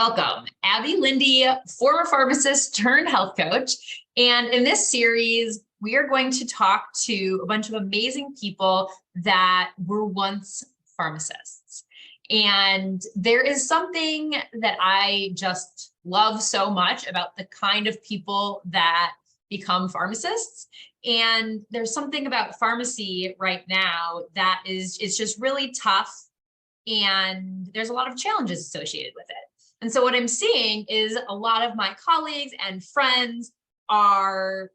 Welcome, Abby Lindy, former pharmacist turned health coach. And in this series, we are going to talk to a bunch of amazing people that were once pharmacists. And there is something that I just love so much about the kind of people that become pharmacists. And there's something about pharmacy right now that it's just really tough. And there's a lot of challenges associated with it. And so what I'm seeing is a lot of my colleagues and friends are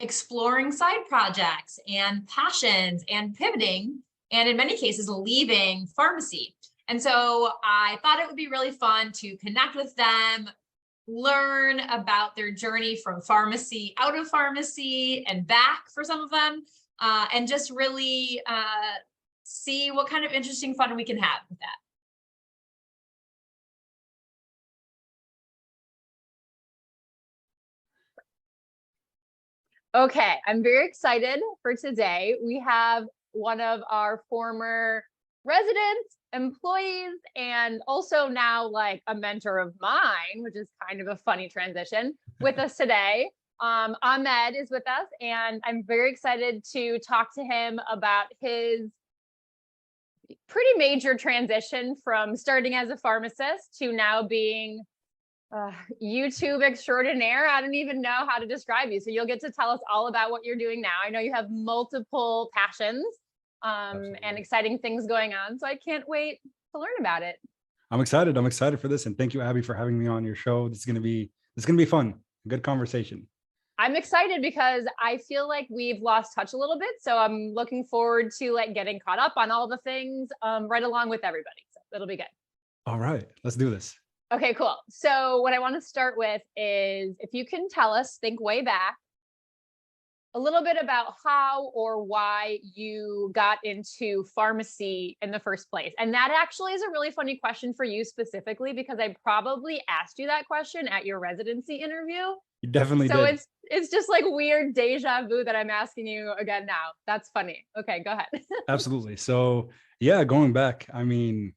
exploring side projects and passions and pivoting, and in many cases, leaving pharmacy. And so I thought it would be really fun to connect with them, learn about their journey from pharmacy, out of pharmacy and back for some of them, and just really see what kind of interesting fun we can have with that. Okay, I'm very excited for today. We have one of our former residents, employees, and also now like a mentor of mine, which is kind of a funny transition, with us today. Ahmed is with us, and I'm very excited to talk to him about his pretty major transition from starting as a pharmacist to now being YouTube extraordinaire. I don't even know how to describe you. So you'll get to tell us all about what you're doing now. I know you have multiple passions and exciting things going on. So I can't wait to learn about it. I'm excited. I'm excited for this. And thank you, Abby, for having me on your show. This is going to be fun. A good conversation. I'm excited because I feel like we've lost touch a little bit. So I'm looking forward to like getting caught up on all the things right along with everybody. So it'll be good. All right, let's do this. Okay, cool. So what I want to start with is if you can tell us, think way back, a little bit about how or why you got into pharmacy in the first place. And that actually is a really funny question for you specifically, because I probably asked you that question at your residency interview. You definitely did. So it's just like weird deja vu that I'm asking you again now. That's funny. Okay, go ahead. Absolutely. So yeah, going back, I mean,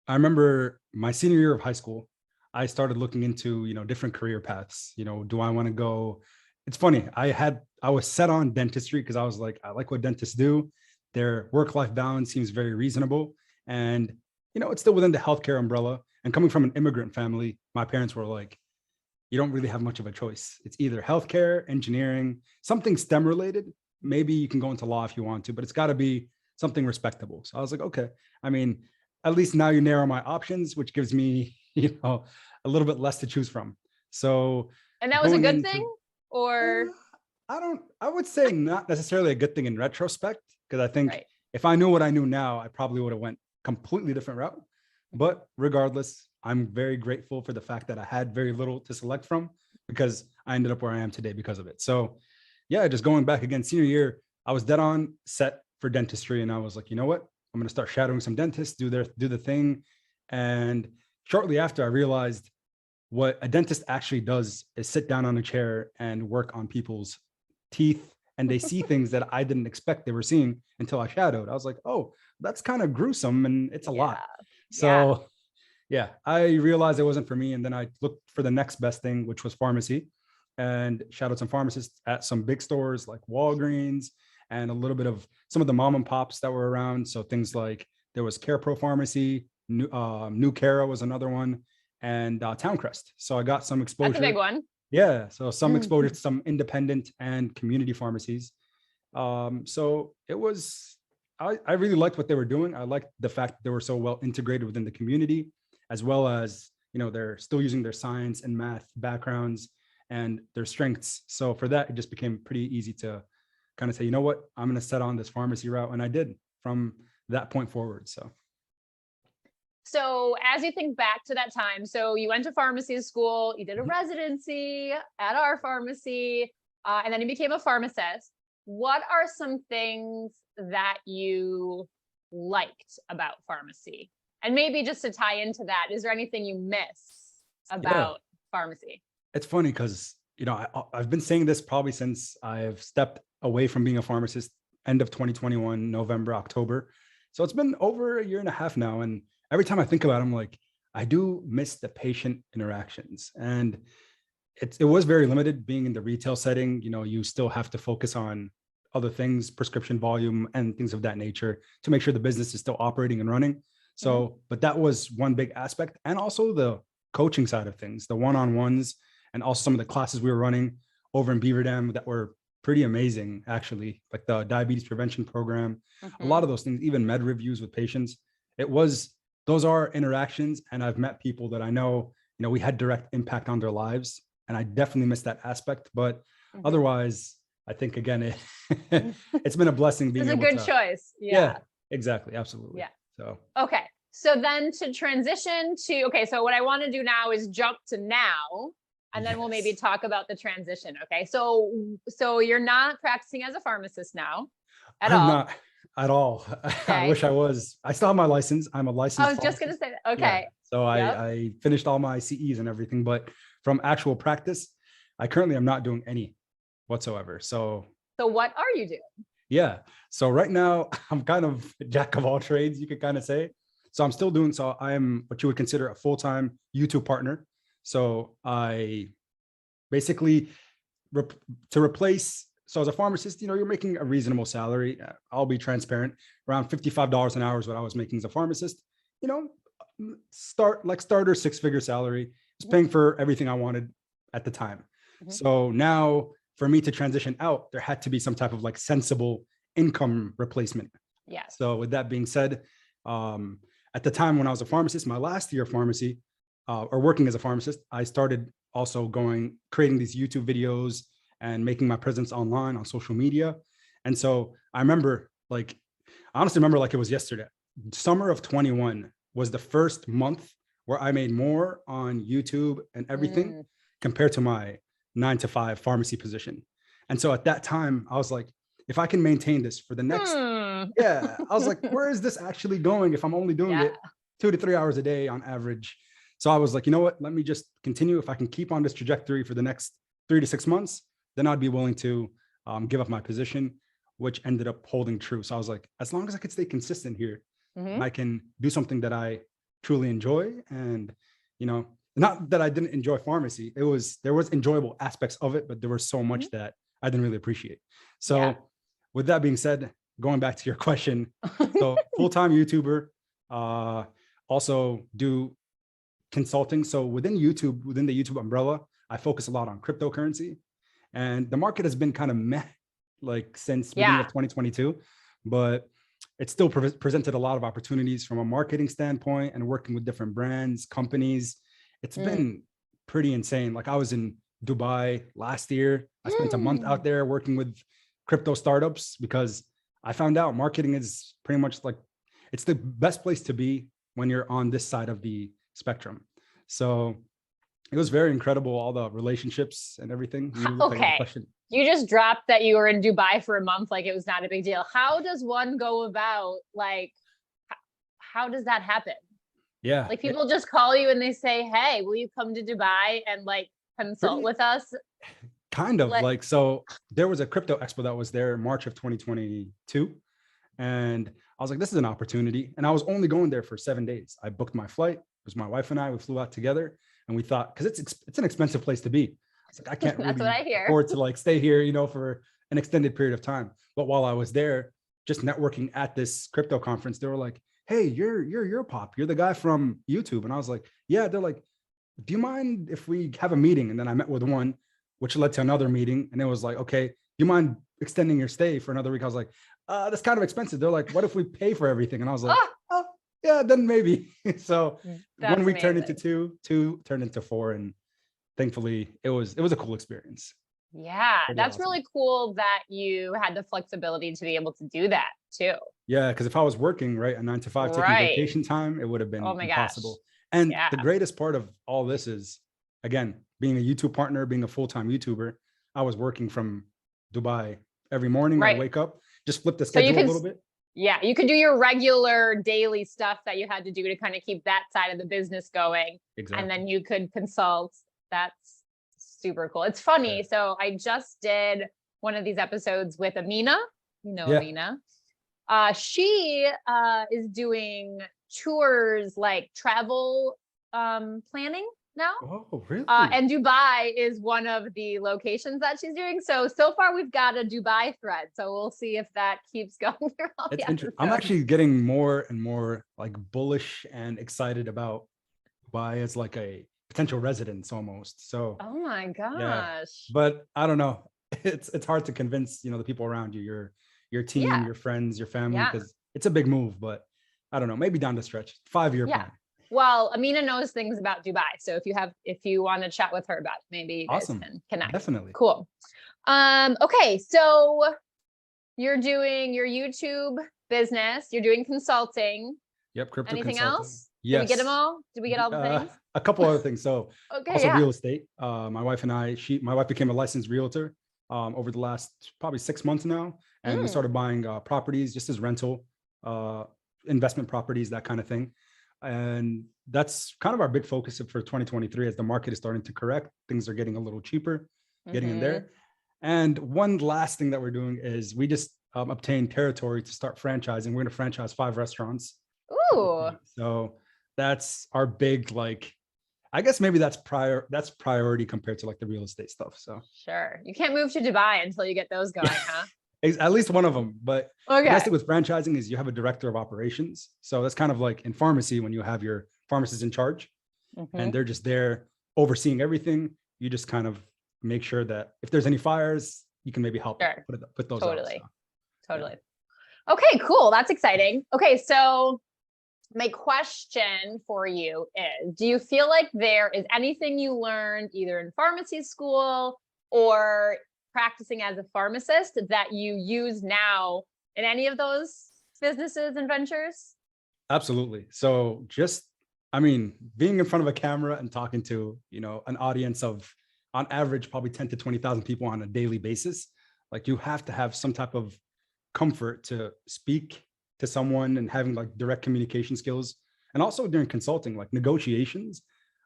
I remember my senior year of high school, I started looking into, different career paths. Do I want to go? It's funny. I was set on dentistry because I was like, I like what dentists do. Their work-life balance seems very reasonable. And, it's still within the healthcare umbrella. And coming from an immigrant family, my parents were like, you don't really have much of a choice. It's either healthcare, engineering, something STEM related. Maybe you can go into law if you want to, but it's got to be something respectable. So I was like, okay. I mean, at least now you narrow my options, which gives me, a little bit less to choose from. So, and that was a good thing, or I would say not necessarily a good thing in retrospect, because I think if I knew what I knew now, I probably would have went completely different route. But regardless, I'm very grateful for the fact that I had very little to select from, because I ended up where I am today because of it. So yeah, just going back again, senior year, I was dead on set for dentistry. And I was like, you know what? I'm going to start shadowing some dentists, do the thing. And shortly after, I realized what a dentist actually does is sit down on a chair and work on people's teeth. And they see things that I didn't expect they were seeing until I shadowed. I was like, oh, that's kind of gruesome. And it's a lot. So yeah, I realized it wasn't for me. And then I looked for the next best thing, which was pharmacy, and shadowed some pharmacists at some big stores like Walgreens, and a little bit of some of the mom and pops that were around. So things like there was CarePro Pharmacy, New Cara was another one, and Towncrest. So I got some exposure. That's a big one. Yeah. So some exposure to some independent and community pharmacies. So it was, I really liked what they were doing. I liked the fact that they were so well integrated within the community, as well as, they're still using their science and math backgrounds and their strengths. So for that, it just became pretty easy to kind of say, you know what, I'm going to set on this pharmacy route. And I did from that point forward. So as you think back to that time, so you went to pharmacy school, you did a residency at our pharmacy, and then you became a pharmacist. What are some things that you liked about pharmacy? And maybe just to tie into that, is there anything you miss about pharmacy? It's funny because, I've been saying this probably since I've stepped away from being a pharmacist, end of 2021, November, October. So it's been over a year and a half now. And every time I think about it, I'm like, I do miss the patient interactions. And it was very limited being in the retail setting. You know, you still have to focus on other things, prescription volume and things of that nature to make sure the business is still operating and running. So, but that was one big aspect. And also the coaching side of things, the one-on-ones, and also some of the classes we were running over in Beaver Dam that were pretty amazing, actually, like the diabetes prevention program, a lot of those things, even med reviews with patients. Those are interactions. And I've met people that I know, you know, we had direct impact on their lives. And I definitely miss that aspect. But otherwise, I think, again, it's been a blessing being able to. It's a good choice. Yeah, exactly. Absolutely. Yeah. So, okay. So then to transition to, okay, so what I want to do now is jump to now, and then we'll maybe talk about the transition. Okay. So you're not practicing as a pharmacist now at all? I'm not at all. Okay. I wish I was. I still have my license. I'm a licensed I was just going to say that. Okay. Yeah. So I finished all my CEs and everything, but from actual practice, I currently am not doing any whatsoever. So what are you doing? Yeah. So right now I'm kind of a jack of all trades, you could kind of say. So I'm still doing, so I am what you would consider a full-time YouTube partner. So I basically to replace, so as a pharmacist, you know, you're making a reasonable salary. I'll be transparent, around $55 an hour is what I was making as a pharmacist. You know, starter six-figure salary. It's paying for everything I wanted at the time. So now for me to transition out, there had to be some type of like sensible income replacement. Yes. So with that being said, at the time when I was a pharmacist, my last year of pharmacy, or working as a pharmacist, I started also creating these YouTube videos and making my presence online on social media. And so I remember, I honestly remember like it was yesterday. Summer of 21 was the first month where I made more on YouTube and everything compared to my 9-to-5 pharmacy position. And so at that time, I was like, if I can maintain this for the next, I was like, where is this actually going if I'm only doing it 2 to 3 hours a day on average? So I was like, you know what, let me just continue. If I can keep on this trajectory for the next 3 to 6 months, then I'd be willing to give up my position, which ended up holding true. So I was like, as long as I could stay consistent here, and I can do something that I truly enjoy. And, you know, not that I didn't enjoy pharmacy. There was enjoyable aspects of it, but there was so much that I didn't really appreciate. So with that being said, going back to your question, so full-time YouTuber, also do consulting. So within the YouTube umbrella, I focus a lot on cryptocurrency, and the market has been kind of meh, like since beginning of 2022, but it still presented a lot of opportunities from a marketing standpoint and working with different brands, companies. It's been pretty insane. Like I was in Dubai last year. I spent a month out there working with crypto startups because I found out marketing is pretty much like, it's the best place to be when you're on this side of the spectrum. So it was very incredible, all the relationships and everything. Okay. You just dropped that you were in Dubai for a month, like it was not a big deal. How does one go about, like, how does that happen? Yeah. Like people just call you and they say, hey, will you come to Dubai and like consult with us? Kind of like, so there was a crypto expo that was there in March of 2022. And I was like, this is an opportunity. And I was only going there for 7 days. I booked my flight. It was my wife and I, we flew out together, and we thought, cause it's an expensive place to be. I was like, I can't really afford to like stay here, you know, for an extended period of time. But while I was there, just networking at this crypto conference, they were like, hey, you're Yourpop, you're the guy from YouTube. And I was like, yeah. They're like, do you mind if we have a meeting? And then I met with one, which led to another meeting. And it was like, okay, do you mind extending your stay for another week? I was like, that's kind of expensive. They're like, what if we pay for everything? And I was like, oh yeah, then maybe. So one week turned into two turned into 4. And thankfully it was a cool experience. Yeah, that's really cool that you had the flexibility to be able to do that too. Yeah, because if I was working, right, a 9-to-5, taking vacation time, it would have been impossible. And the greatest part of all this is, again, being a YouTube partner, being a full-time YouTuber, I was working from Dubai every morning. I wake up, just flip the schedule a little bit. Yeah, you could do your regular daily stuff that you had to do to kind of keep that side of the business going. Exactly. And then you could consult. That's super cool. It's funny. So I just did one of these episodes with Amina. You know Amina. She is doing tours, like travel planning now. Oh, really? And Dubai is one of the locations that she's doing. So far we've got a Dubai thread. So we'll see if that keeps going through all the It's I'm actually getting more and more like bullish and excited about Dubai as like a potential residence almost. So oh my yeah, gosh. but I don't know. It's hard to convince, the people around you, your team, Yeah. your friends, your family, Yeah. because it's a big move, but I don't know, maybe down the stretch, 5-year Yeah. plan. Well, Amina knows things about Dubai. So if you want to chat with her about it, maybe you guys Awesome. can connect. Definitely. Cool. Okay. So you're doing your YouTube business, you're doing consulting. Yep. Crypto Anything consulting. else? Yes. Did we get them all? Did we get all the things? A couple other things. So Okay. also Yeah. real estate. My wife and my wife became a licensed realtor over the last probably 6 months now. And we started buying properties just as rental, investment properties, that kind of thing. And that's kind of our big focus for 2023 as the market is starting to correct. Things are getting a little cheaper, getting in there. And one last thing that we're doing is we just obtained territory to start franchising. We're going to franchise 5 restaurants. Ooh. So that's our big, like, I guess maybe that's priority compared to like the real estate stuff. So Sure. You can't move to Dubai until you get those going, huh? at least one of them. But Okay. the best thing with franchising is you have a director of operations. So that's kind of like in pharmacy when you have your pharmacist in charge and they're just there overseeing everything. You just kind of make sure that if there's any fires, you can maybe help put those out. So, Totally. Yeah. Okay, cool. That's exciting. Okay, so my question for you is, do you feel like there is anything you learned either in pharmacy school or practicing as a pharmacist that you use now in any of those businesses and ventures? Absolutely. So being in front of a camera and talking to, an audience of on average, probably 10 to 20,000 people on a daily basis, like you have to have some type of comfort to speak to someone and having like direct communication skills. And also during consulting, like negotiations,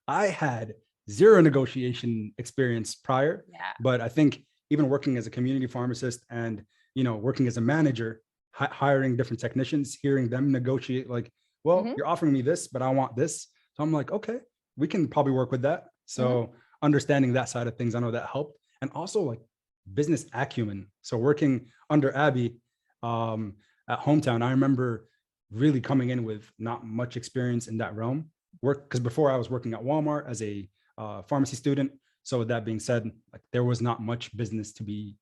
I had zero negotiation experience prior, but I think even working as a community pharmacist and, working as a manager, hiring different technicians, hearing them negotiate like, well, you're offering me this, but I want this. So I'm like, okay, we can probably work with that. So understanding that side of things, I know that helped. And also like business acumen. So working under Abby, at Hometown, I remember really coming in with not much experience in that realm. Because before I was working at Walmart as a pharmacy student. So with that being said, like there was not much business to be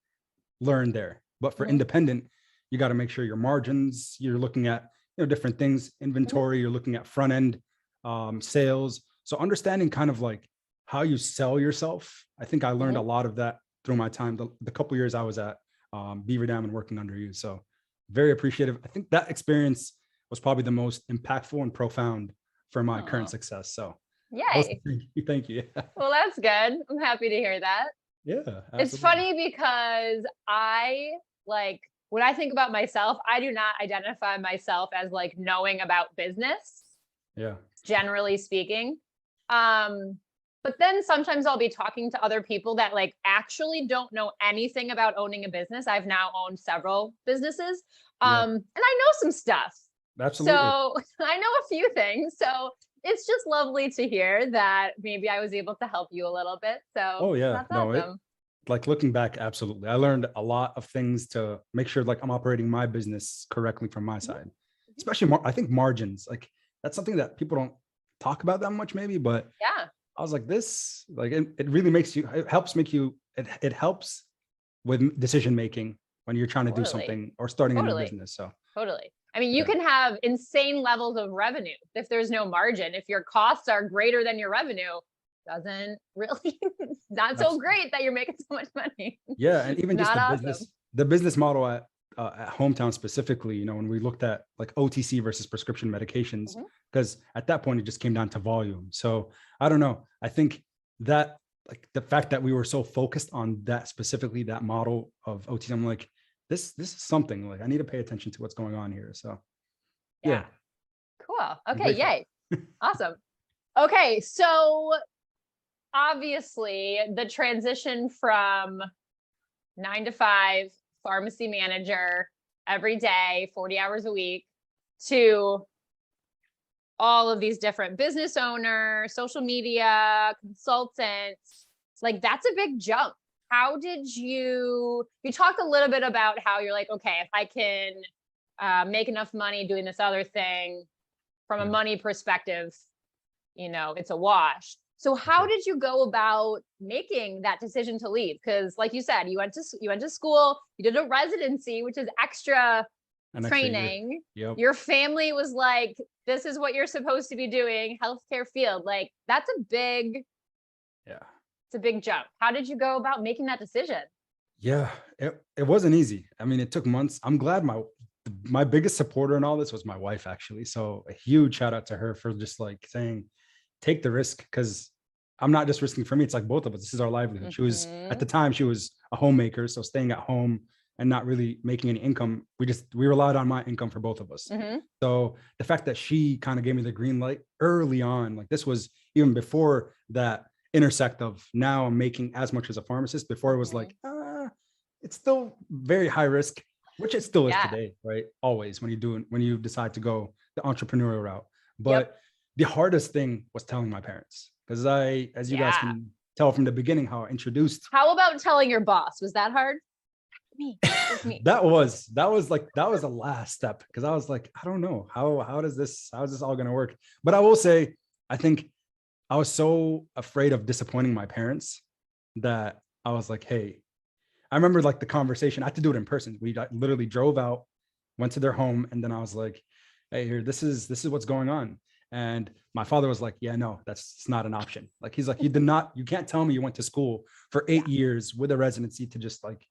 learned there. But for independent, you got to make sure your margins, you're looking at different things, inventory, you're looking at front end sales. So understanding kind of like how you sell yourself. I think I learned a lot of that through my time, the couple years I was at Beaver Dam and working under you. So very appreciative. I think that experience was probably the most impactful and profound for my current success. So yay. Thank you. Well, that's good. I'm happy to hear that. Yeah. Absolutely. It's funny because when I think about myself, I do not identify myself as like knowing about business. Yeah. Generally speaking. But then sometimes I'll be talking to other people that like actually don't know anything about owning a business. I've now owned several businesses. And I know some stuff. Absolutely. So I know a few things. So it's just lovely to hear that maybe I was able to help you a little bit. So that's awesome. Like looking back, absolutely. I learned a lot of things to make sure like I'm operating my business correctly from my side, especially I think margins, like that's something that people don't talk about that much maybe, but I was like this, like it really makes you, it helps with decision making when you're trying to do something or starting a new business. So totally. I mean, you can have insane levels of revenue if there's no margin. If your costs are greater than your revenue, doesn't really not so great that you're making so much money. Yeah, and even just awesome. the business model at Hometown specifically, when we looked at like OTC versus prescription medications, because at that point it just came down to volume. So I don't know. I think that like the fact that we were so focused on that specifically, that model of OTC, I'm like, this is something like I need to pay attention to what's going on here. So yeah. Cool. Okay. Yay. Awesome. Okay. So obviously the transition from 9 to 5 pharmacy manager every day, 40 hours a week, to all of these different business owners, social media consultants. Like, that's a big jump. How did you talked a little bit about how you're like, okay, if I can make enough money doing this other thing from a money perspective, it's a wash. So how did you go about making that decision to leave? Because like you said, you went to school, you did a residency, which is extra training. Yep. Your family was like, this is what you're supposed to be doing, healthcare field. Like, that's a big jump. How did you go about making that decision? Yeah, it wasn't easy. I mean, it took months. I'm glad my biggest supporter in all this was my wife, actually. So a huge shout out to her for just like saying, take the risk, because I'm not just risking for me. It's like both of us. This is our livelihood. She was, at the time, she was a homemaker. So staying at home and not really making any income. We relied on my income for both of us. So the fact that she kind of gave me the green light early on, like this was even before that intersect of now I'm making as much as a pharmacist. Before it was like, it's still very high risk, which it still is today, right? Always when you decide to go the entrepreneurial route. But the hardest thing was telling my parents, because as you guys can tell from the beginning, how I introduced. How about telling your boss? Was that hard? Me. that was the last step, because I was like, I don't know how is this all going to work? But I will say, I think I was so afraid of disappointing my parents that I was like, hey, I remember like the conversation. I had to do it in person. We literally drove out, went to their home, and then I was like, hey, here, this is what's going on. And my father was like, yeah, no, it's not an option. Like, he's like, you can't tell me you went to school for 8 years with a residency to just like,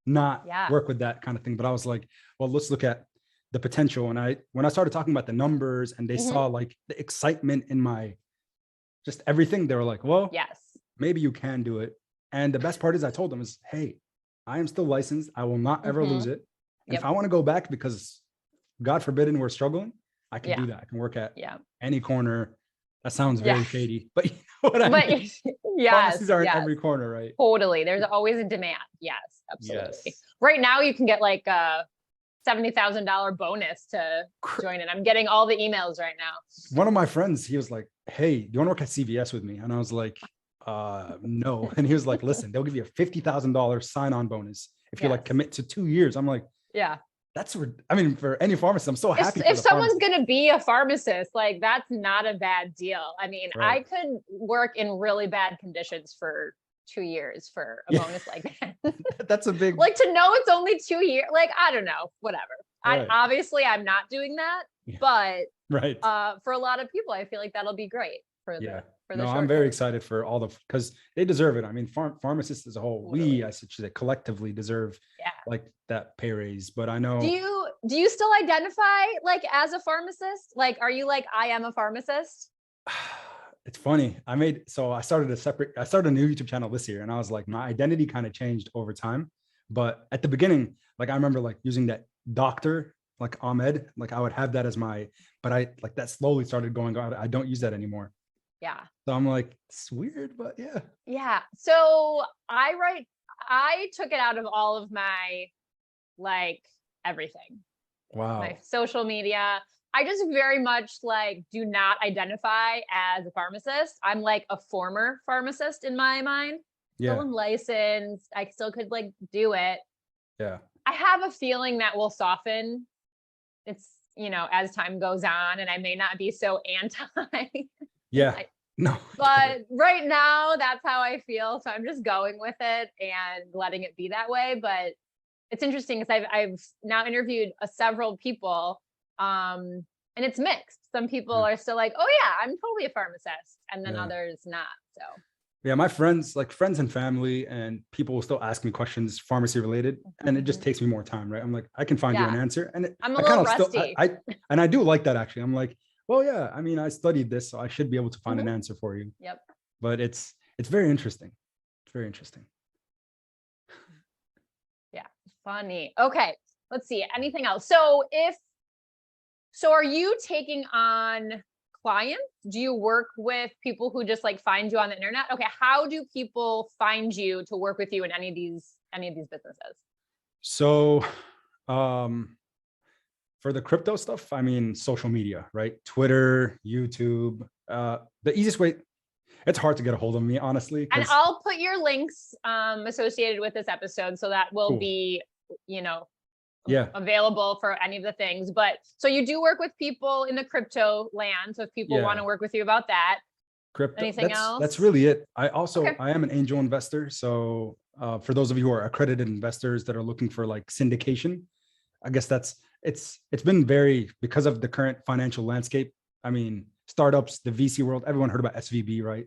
not work with that kind of thing. But I was like, well, let's look at the potential. And when I started talking about the numbers and they saw like the excitement in my, just everything, they were like, well, maybe you can do it. And the best part is I told them is, hey, I am still licensed. I will not ever lose it. And if I want to go back, because God forbid, and we're struggling, I can do that. I can work at any corner. That sounds very shady, but you know what I mean? Pharmacies are in every corner, right? Totally. There's always a demand. Yes, absolutely. Right now you can get like a $70,000 bonus to join it. I'm getting all the emails right now. One of my friends, he was like, hey, do you want to work at CVS with me? And I was like, no. And he was like, listen, they'll give you a $50,000 sign-on bonus if you like commit to 2 years. I'm like, that's, I mean, for any pharmacist, I'm so happy. If someone's going to be a pharmacist, like, that's not a bad deal. I mean, I could work in really bad conditions for 2 years for a bonus like that. That's a big, like, to know it's only 2 years. Like, I don't know, whatever. Obviously I'm not doing that, but for a lot of people, I feel like that'll be great for the I'm very excited for all because they deserve it. I mean, pharmacists as a whole, I should say, collectively deserve like that pay raise. But I know. Do you still identify like as a pharmacist? Like, are you like, I am a pharmacist? It's funny. I started a new YouTube channel this year, and I was like, my identity kind of changed over time. But at the beginning, like I remember like using that doctor, like Ahmed, like I would have that as but I like that slowly started going on. I don't use that anymore. Yeah. So I'm like, it's weird, but yeah. Yeah. So I took it out of all of my, like, everything. Wow. My social media. I just very much like do not identify as a pharmacist. I'm like a former pharmacist in my mind. Yeah. Still am licensed. I still could like do it. Yeah. I have a feeling that will soften. It's, as time goes on, and I may not be so anti. Yeah. No. But right now, that's how I feel. So I'm just going with it and letting it be that way. But it's interesting because I've now interviewed several people, and it's mixed. Some people are still like, oh yeah, I'm totally a pharmacist, and then others not. So yeah, my friends and family and people will still ask me questions pharmacy related, and it just takes me more time, right? I'm like, I can find you an answer, and I'm a little rusty. And I do like that, actually. I'm like, well, yeah, I mean, I studied this, so I should be able to find an answer for you. Yep. But it's very interesting. It's very interesting. Yeah, funny. Okay, let's see. Anything else? So are you taking on clients? Do you work with people who just like find you on the internet? Okay, how do people find you to work with you in any of these businesses? So For the crypto stuff, I mean, social media, right? Twitter, YouTube, the easiest way. It's hard to get a hold of me, honestly. And I'll put your links associated with this episode, so that will be, you know, available for any of the things. But so you do work with people in the crypto land. So if people want to work with you about that, crypto, anything else? That's really it. I also, I am an angel investor. So for those of you who are accredited investors that are looking for like syndication, I guess it's been because of the current financial landscape. I mean, startups, the VC world, everyone heard about SVB, right?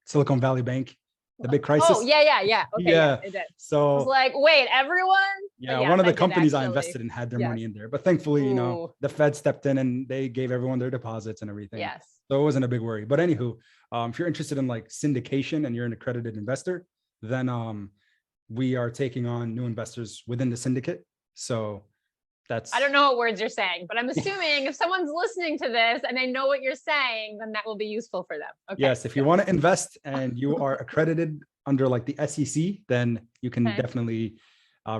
Silicon Valley Bank, the big crisis. Oh, yeah. Okay, yeah, it did. So I was like, wait, everyone? Yeah, one of the companies I invested in had their money in there. But thankfully, you know, the Fed stepped in and they gave everyone their deposits and everything. Yes. So it wasn't a big worry. But anywho, if you're interested in like syndication and you're an accredited investor, then we are taking on new investors within the syndicate. So I don't know what words you're saying, but I'm assuming if someone's listening to this and they know what you're saying, then that will be useful for them. Okay. Yes, if you want to invest and you are accredited under like the SEC, then you can definitely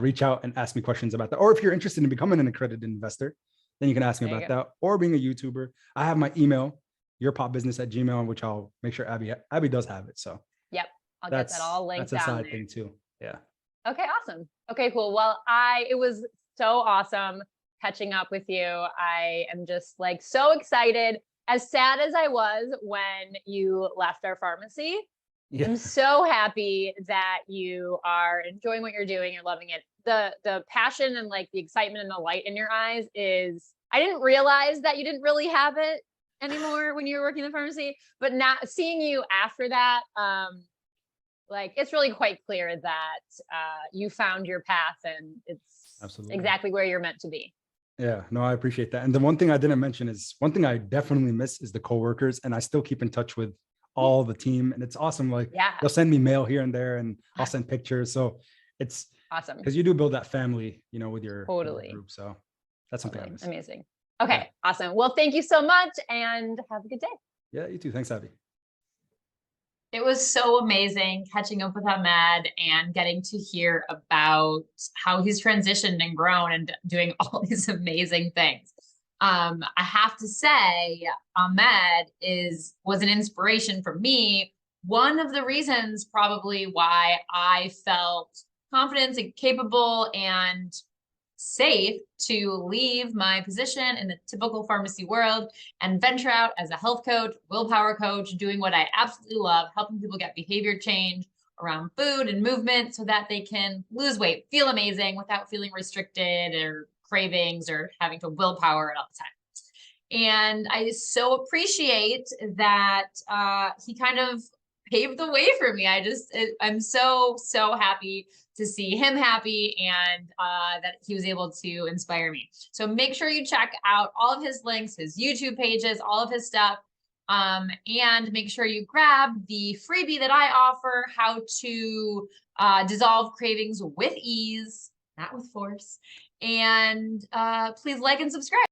reach out and ask me questions about that. Or if you're interested in becoming an accredited investor, then you can ask me about that. Or being a YouTuber. I have my email, yourpopbusiness@gmail, which I'll make sure Abby does have it. So yep, I'll get that all linked down. That's a side thing too. Yeah. Okay, awesome. Okay, cool. Well, it was so awesome catching up with you. I am just like so excited. As sad as I was when you left our pharmacy, I'm so happy that you are enjoying what you're doing. You're loving it. The passion and like the excitement and the light in your eyes I didn't realize that you didn't really have it anymore when you were working in the pharmacy, but now seeing you after that, like it's really quite clear that you found your path and it's exactly where you're meant to be. Yeah, no, I appreciate that. And the one thing I didn't mention is one thing I definitely miss is the coworkers, and I still keep in touch with all the team, and it's awesome. Like they'll send me mail here and there, and I'll send pictures. So it's awesome because you do build that family, you know, with your group. So that's something I miss. Amazing. Okay, awesome. Well, thank you so much, and have a good day. Yeah, you too. Thanks, Abby. It was so amazing catching up with Ahmed and getting to hear about how he's transitioned and grown and doing all these amazing things. I have to say, Ahmed was an inspiration for me. One of the reasons probably why I felt confident and capable and safe to leave my position in the typical pharmacy world and venture out as a health coach, willpower coach, doing what I absolutely love, helping people get behavior change around food and movement so that they can lose weight, feel amazing without feeling restricted or cravings or having to willpower it all the time. And I so appreciate that he kind of paved the way for me. I'm so happy to see him happy and that he was able to inspire me. So make sure you check out all of his links, his YouTube pages, all of his stuff. And make sure you grab the freebie that I offer, how to dissolve cravings with ease, not with force. And please like and subscribe.